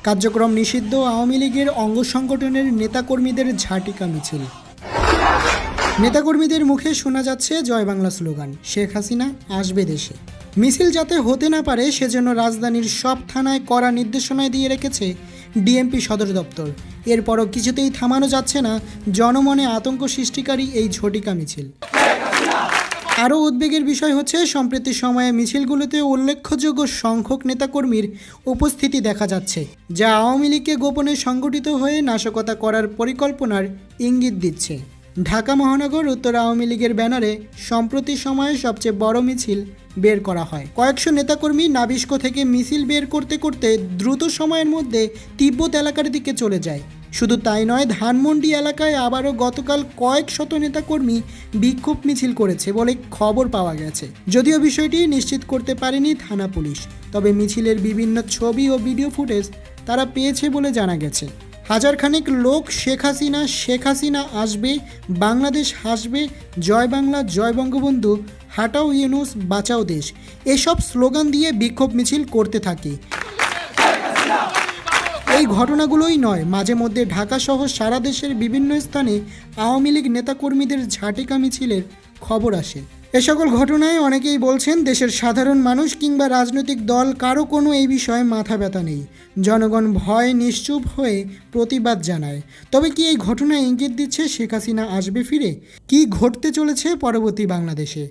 কার্যক্রম নিষিদ্ধ আওয়ামী লীগের অঙ্গ সংগঠনের নেতাকর্মীদের ঝাঁটিকা মিছিল। নেতাকর্মীদের মুখে শোনা যাচ্ছে জয় বাংলা স্লোগান, শেখ হাসিনা আসবে দেশে। মিছিল যাতে হতে না পারে সেজন্য রাজধানীর সব থানায় কড়া নির্দেশনায় দিয়ে রেখেছে ডিএমপি সদর দপ্তর। এরপরও কিছুতেই থামানো যাচ্ছে না জনমনে আতঙ্ক সৃষ্টিকারী এই ঝটিকা মিছিল। আরও উদ্বেগের বিষয় হচ্ছে সম্প্রতি সময়ে মিছিলগুলোতে উল্লেখযোগ্য সংখ্যক নেতাকর্মীর উপস্থিতি দেখা যাচ্ছে, যা আওয়ামী লীগকে গোপনে সংগঠিত হয়ে নাশকতা করার পরিকল্পনার ইঙ্গিত দিচ্ছে। ঢাকা মহানগর উত্তর আওয়ামী লীগের ব্যানারে সম্প্রতি সময়ে সবচেয়ে বড় মিছিল বের করা হয়। কয়েকশো নেতাকর্মী নাবিস্ক থেকে মিছিল বের করতে করতে দ্রুত সময়ের মধ্যে তিব্বত এলাকার দিকে চলে যায়। শুধু তাই নয়, ধানমন্ডি এলাকায় আবারও গতকাল কয়েক শত নেতাকর্মী বিক্ষোভ মিছিল করেছে বলে খবর পাওয়া গেছে। যদিও বিষয়টি নিশ্চিত করতে পারেনি থানা পুলিশ, তবে মিছিলের বিভিন্ন ছবি ও ভিডিও ফুটেজ তারা পেয়েছে বলে জানা গেছে। হাজারখানেক লোক শেখ হাসিনা আসবে, বাংলাদেশ হাসবে, জয় বাংলা, জয় বঙ্গবন্ধু, হাটাও ইউনূস, বাঁচাও দেশ এসব স্লোগান দিয়ে বিক্ষোভ মিছিল করতে থাকে। এই ঘটনাগুলোই নয়, মাঝে মধ্যে ঢাকাসহ সারা দেশের বিভিন্ন স্থানে আওয়ামী লীগ নেতাকর্মীদের ঝাঁটিকা মিছিলের খবর আসে। এ সকল ঘটনায় অনেকেই বলছেন দেশের সাধারণ মানুষ কিংবা রাজনৈতিক দল কারো কোনো এই বিষয়ে মাথা ব্যথা নেই। জনগণ ভয়ে নিশ্চুপ হয়ে প্রতিবাদ জানায়। তবে কি এই ঘটনা ইঙ্গিত দিচ্ছে শেখ হাসিনা আসবে ফিরে? কি ঘটতে চলেছে পরবর্তী বাংলাদেশে?